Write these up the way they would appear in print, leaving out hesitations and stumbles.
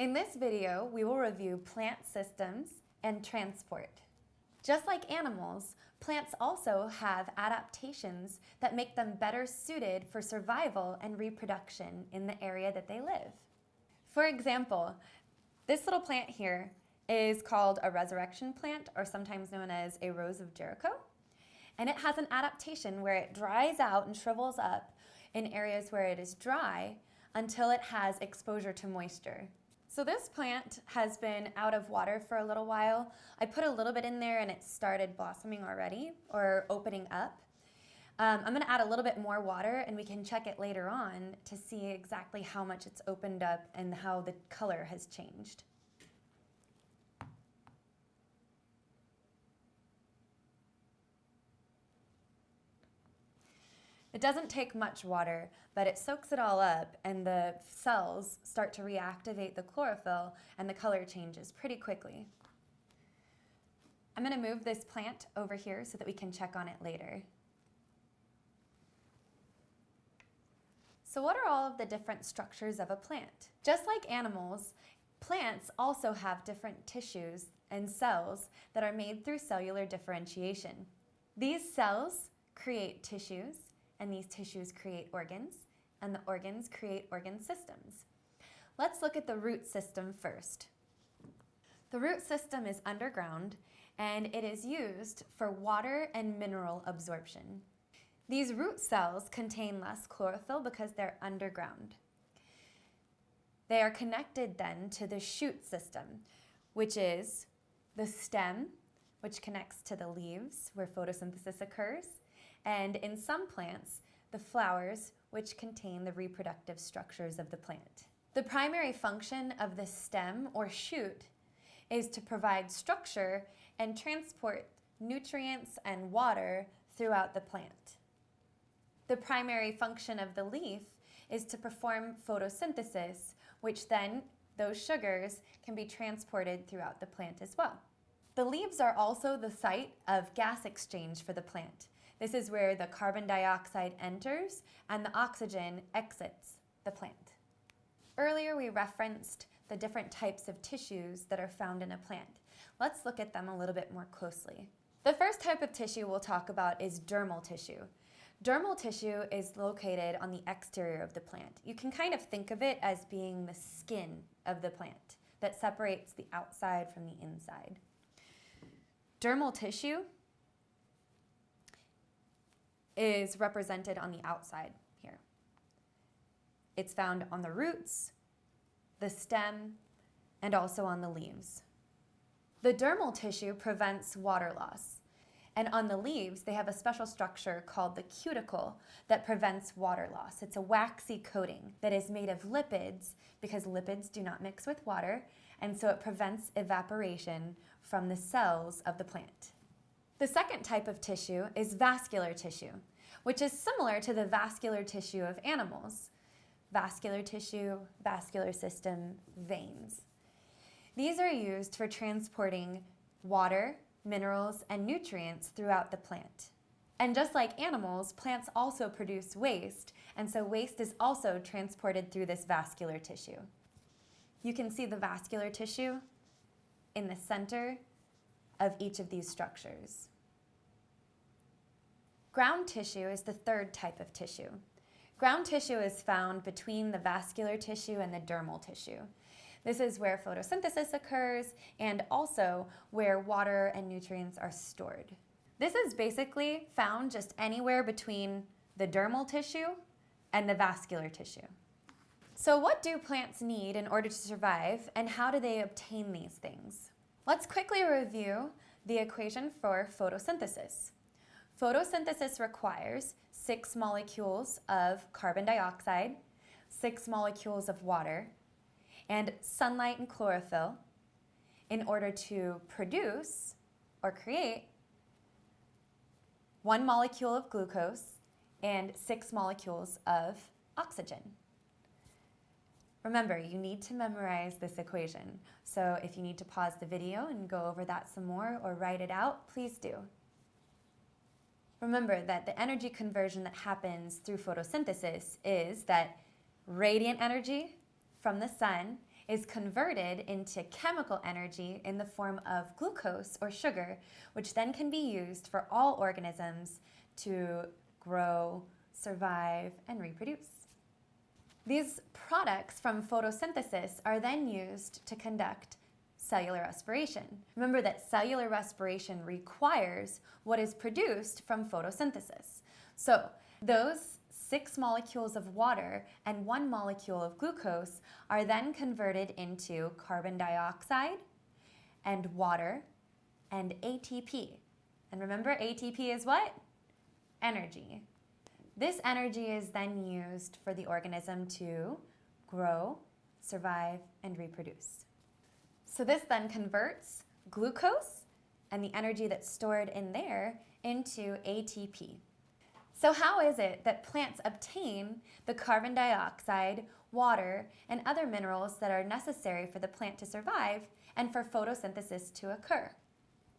In this video, we will review plant systems and transport. Just like animals, plants also have adaptations that make them better suited for survival and reproduction in the area that they live. For example, this little plant here is called a resurrection plant, or sometimes known as a rose of Jericho. And it has an adaptation where it dries out and shrivels up in areas where it is dry until it has exposure to moisture. So this plant has been out of water for a little while. I put a little bit in there and it started blossoming already, or opening up. I'm going to add a little bit more water and we can check it later on to see exactly how much it's opened up and how the color has changed. It doesn't take much water, but it soaks it all up and the cells start to reactivate the chlorophyll and the color changes pretty quickly. I'm going to move this plant over here so that we can check on it later. So what are all of the different structures of a plant? Just like animals, plants also have different tissues and cells that are made through cellular differentiation. These cells create tissues, and these tissues create organs, and the organs create organ systems. Let's look at the root system first. The root system is underground, and it is used for water and mineral absorption. These root cells contain less chlorophyll because they're underground. They are connected then to the shoot system, which is the stem, which connects to the leaves where photosynthesis occurs, and in some plants, the flowers, which contain the reproductive structures of the plant. The primary function of the stem or shoot is to provide structure and transport nutrients and water throughout the plant. The primary function of the leaf is to perform photosynthesis, which then those sugars can be transported throughout the plant as well. The leaves are also the site of gas exchange for the plant. This is where the carbon dioxide enters and the oxygen exits the plant. Earlier we referenced the different types of tissues that are found in a plant. Let's look at them a little bit more closely. The first type of tissue we'll talk about is dermal tissue. Dermal tissue is located on the exterior of the plant. You can kind of think of it as being the skin of the plant that separates the outside from the inside. Dermal tissue is represented on the outside here. It's found on the roots, the stem, and also on the leaves. The dermal tissue prevents water loss. And on the leaves, they have a special structure called the cuticle that prevents water loss. It's a waxy coating that is made of lipids because lipids do not mix with water, and so it prevents evaporation from the cells of the plant. The second type of tissue is vascular tissue, which is similar to the vascular tissue of animals. Vascular tissue, vascular system, veins. These are used for transporting water, minerals, and nutrients throughout the plant. And just like animals, plants also produce waste, and so waste is also transported through this vascular tissue. You can see the vascular tissue in the center of each of these structures. Ground tissue is the third type of tissue. Ground tissue is found between the vascular tissue and the dermal tissue. This is where photosynthesis occurs and also where water and nutrients are stored. This is basically found just anywhere between the dermal tissue and the vascular tissue. So what do plants need in order to survive, and how do they obtain these things? Let's quickly review the equation for photosynthesis. Photosynthesis requires 6 molecules of carbon dioxide, 6 molecules of water, and sunlight and chlorophyll in order to produce or create 1 molecule of glucose and 6 molecules of oxygen. Remember, you need to memorize this equation. So if you need to pause the video and go over that some more or write it out, please do. Remember that the energy conversion that happens through photosynthesis is that radiant energy from the sun is converted into chemical energy in the form of glucose or sugar, which then can be used for all organisms to grow, survive, and reproduce. These products from photosynthesis are then used to conduct cellular respiration. Remember that cellular respiration requires what is produced from photosynthesis. So those 6 molecules of water and 1 molecule of glucose are then converted into carbon dioxide and water and ATP. And remember, ATP is what? Energy. This energy is then used for the organism to grow, survive, and reproduce. So this then converts glucose and the energy that's stored in there into ATP. So how is it that plants obtain the carbon dioxide, water, and other minerals that are necessary for the plant to survive and for photosynthesis to occur?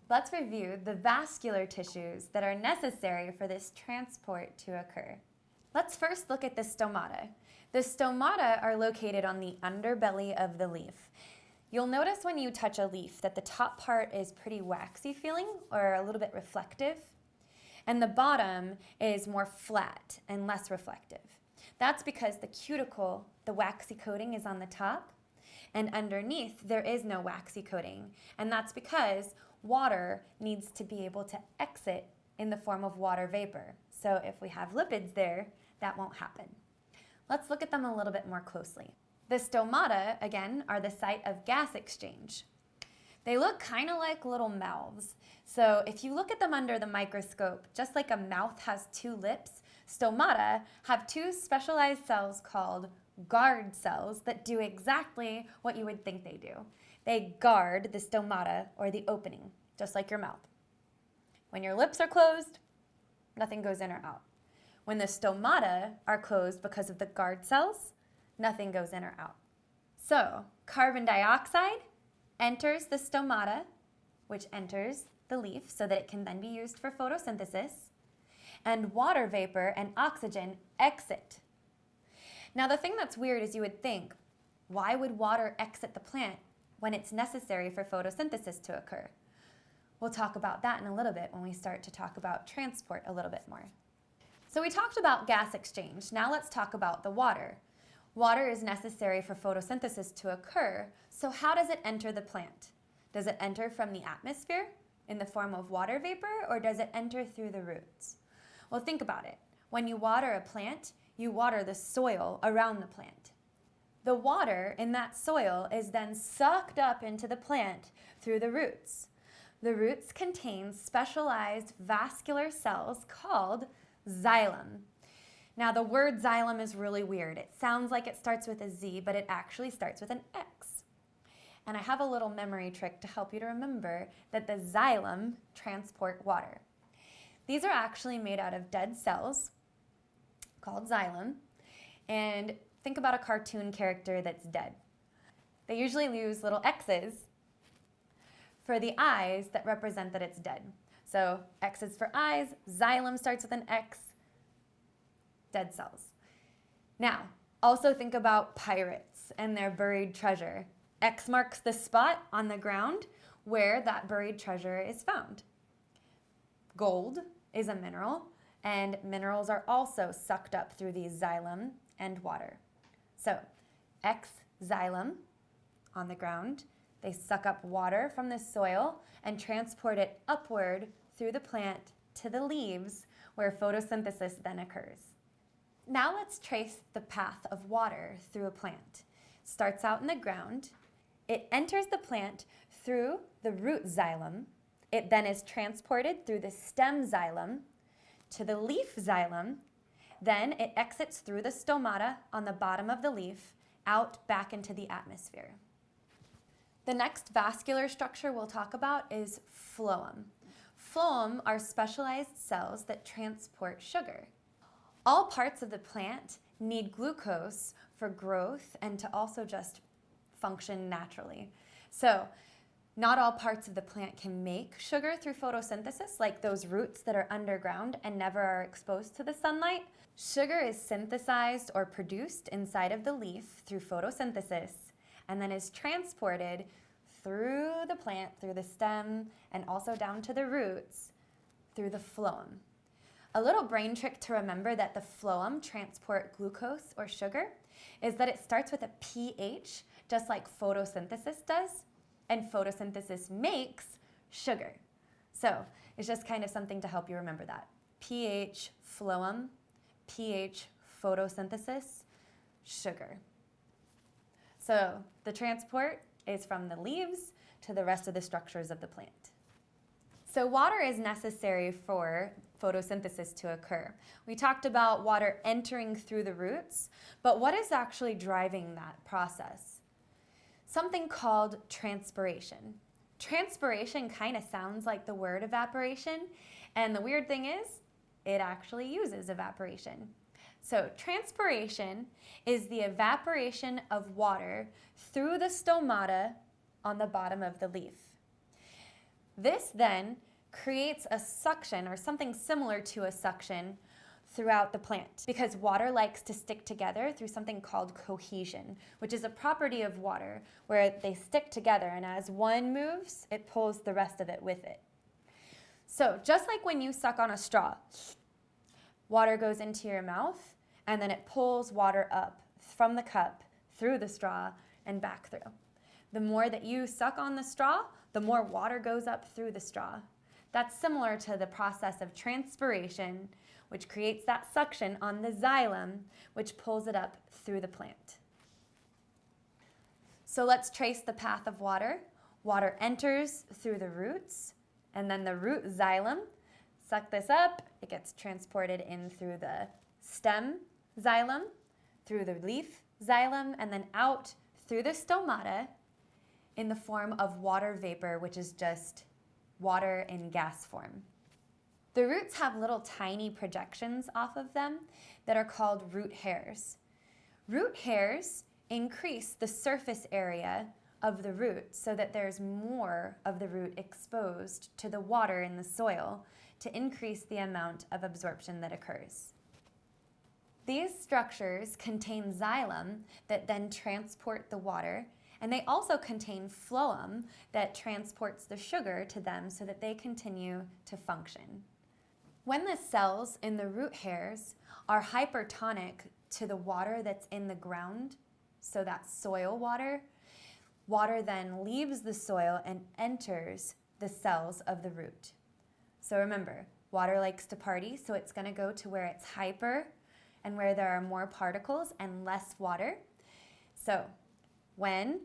Let's review the vascular tissues that are necessary for this transport to occur. Let's first look at the stomata. The stomata are located on the underbelly of the leaf. You'll notice when you touch a leaf that the top part is pretty waxy feeling or a little bit reflective, and the bottom is more flat and less reflective. That's because the cuticle, the waxy coating, is on the top, and underneath there is no waxy coating, and that's because water needs to be able to exit in the form of water vapor. So if we have lipids there, that won't happen. Let's look at them a little bit more closely. The stomata, again, are the site of gas exchange. They look kind of like little mouths. So if you look at them under the microscope, just like a mouth has 2 lips, stomata have 2 specialized cells called guard cells that do exactly what you would think they do. They guard the stomata, or the opening, just like your mouth. When your lips are closed, nothing goes in or out. When the stomata are closed because of the guard cells, nothing goes in or out. So carbon dioxide enters the stomata, which enters the leaf so that it can then be used for photosynthesis, and water vapor and oxygen exit. Now the thing that's weird is you would think, why would water exit the plant when it's necessary for photosynthesis to occur? We'll talk about that in a little bit when we start to talk about transport a little bit more. So we talked about gas exchange. Now let's talk about the water. Water is necessary for photosynthesis to occur, so how does it enter the plant? Does it enter from the atmosphere in the form of water vapor, or does it enter through the roots? Well, think about it. When you water a plant, you water the soil around the plant. The water in that soil is then sucked up into the plant through the roots. The roots contain specialized vascular cells called xylem. Now the word xylem is really weird. It sounds like it starts with a Z, but it actually starts with an X. And I have a little memory trick to help you to remember that the xylem transport water. These are actually made out of dead cells called xylem, and think about a cartoon character that's dead. They usually use little X's for the eyes that represent that it's dead. So X's for eyes, xylem starts with an X, dead cells. Now, also think about pirates and their buried treasure. X marks the spot on the ground where that buried treasure is found. Gold is a mineral, and minerals are also sucked up through these xylem and water. So X xylem on the ground, they suck up water from the soil and transport it upward through the plant to the leaves where photosynthesis then occurs. Now let's trace the path of water through a plant. It starts out in the ground, it enters the plant through the root xylem, it then is transported through the stem xylem to the leaf xylem, then it exits through the stomata on the bottom of the leaf out back into the atmosphere. The next vascular structure we'll talk about is phloem. Phloem are specialized cells that transport sugar. All parts of the plant need glucose for growth and to also just function naturally. So not all parts of the plant can make sugar through photosynthesis, like those roots that are underground and never are exposed to the sunlight. Sugar is synthesized or produced inside of the leaf through photosynthesis, and then is transported through the plant, through the stem, and also down to the roots through the phloem. A little brain trick to remember that the phloem transport glucose or sugar is that it starts with a pH, just like photosynthesis does, and photosynthesis makes sugar. So it's just kind of something to help you remember that. pH, phloem, pH, photosynthesis, sugar. So the transport is from the leaves to the rest of the structures of the plant. So water is necessary for photosynthesis to occur. We talked about water entering through the roots, but what is actually driving that process? Something called transpiration. Transpiration kind of sounds like the word evaporation, and the weird thing is, it actually uses evaporation. So transpiration is the evaporation of water through the stomata on the bottom of the leaf. This then creates a suction or something similar to a suction throughout the plant because water likes to stick together through something called cohesion, which is a property of water where they stick together, and as one moves, it pulls the rest of it with it. So just like when you suck on a straw, water goes into your mouth and then it pulls water up from the cup through the straw and back through. The more that you suck on the straw, the more water goes up through the straw. That's similar to the process of transpiration, which creates that suction on the xylem, which pulls it up through the plant. So let's trace the path of water. Water enters through the roots, and then the root xylem. Suck this up, it gets transported in through the stem xylem, through the leaf xylem, and then out through the stomata in the form of water vapor, which is just water in gas form. The roots have little tiny projections off of them that are called root hairs. Root hairs increase the surface area of the root so that there's more of the root exposed to the water in the soil to increase the amount of absorption that occurs. These structures contain xylem that then transport the water, and they also contain phloem that transports the sugar to them so that they continue to function. When the cells in the root hairs are hypertonic to the water that's in the ground, so that's soil water, water then leaves the soil and enters the cells of the root. So remember, water likes to party, so it's going to go to where it's hyper and where there are more particles and less water. So when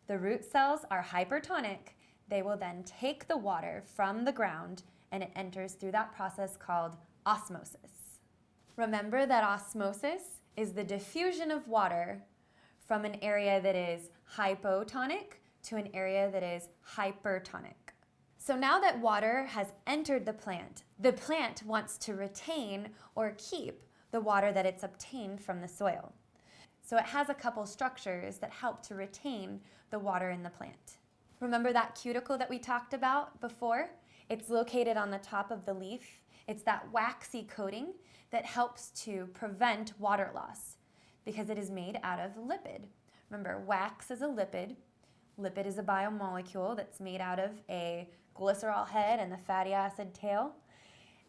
the root cells are hypertonic, they will then take the water from the ground and it enters through that process called osmosis. Remember that osmosis is the diffusion of water from an area that is hypotonic to an area that is hypertonic. So now that water has entered the plant wants to retain or keep the water that it's obtained from the soil. So it has a couple structures that help to retain the water in the plant. Remember that cuticle that we talked about before? It's located on the top of the leaf. It's that waxy coating that helps to prevent water loss because it is made out of lipid. Remember, wax is a lipid. Lipid is a biomolecule that's made out of a glycerol head and the fatty acid tail.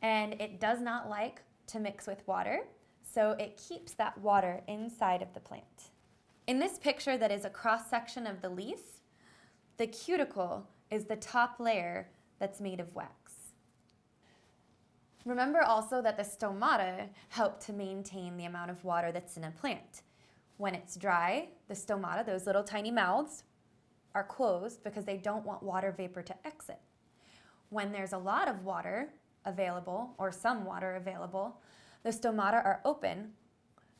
And it does not like to mix with water, so it keeps that water inside of the plant. In this picture that is a cross-section of the leaf, the cuticle is the top layer that's made of wax. Remember also that the stomata help to maintain the amount of water that's in a plant. When it's dry, the stomata, those little tiny mouths, are closed because they don't want water vapor to exit. When there's a lot of water available, or some water available, the stomata are open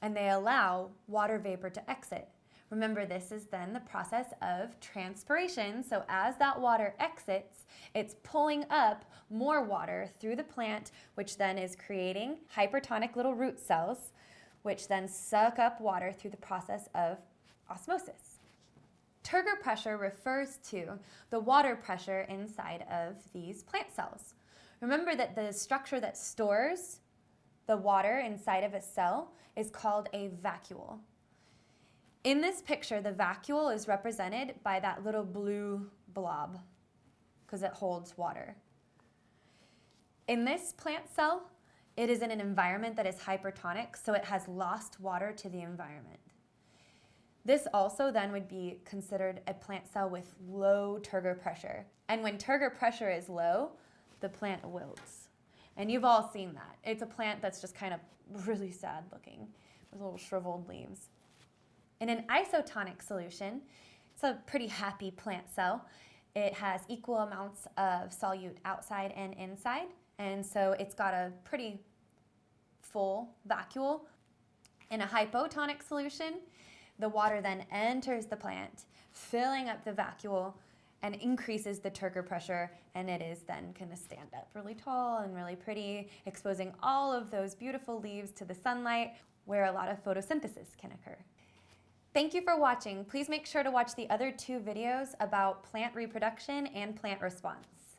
and they allow water vapor to exit. Remember, this is then the process of transpiration. So as that water exits, it's pulling up more water through the plant, which then is creating hypertonic little root cells, which then suck up water through the process of osmosis. Turgor pressure refers to the water pressure inside of these plant cells. Remember that the structure that stores the water inside of a cell is called a vacuole. In this picture, the vacuole is represented by that little blue blob because it holds water. In this plant cell, it is in an environment that is hypertonic, so it has lost water to the environment. This also then would be considered a plant cell with low turgor pressure. And when turgor pressure is low, the plant wilts. And you've all seen that. It's a plant that's just kind of really sad looking with little shriveled leaves. In an isotonic solution, it's a pretty happy plant cell. It has equal amounts of solute outside and inside, and so it's got a pretty full vacuole. In a hypotonic solution, the water then enters the plant, filling up the vacuole and increases the turgor pressure, and it is then going to stand up really tall and really pretty, exposing all of those beautiful leaves to the sunlight where a lot of photosynthesis can occur. Thank you for watching. Please make sure to watch the other 2 videos about plant reproduction and plant response.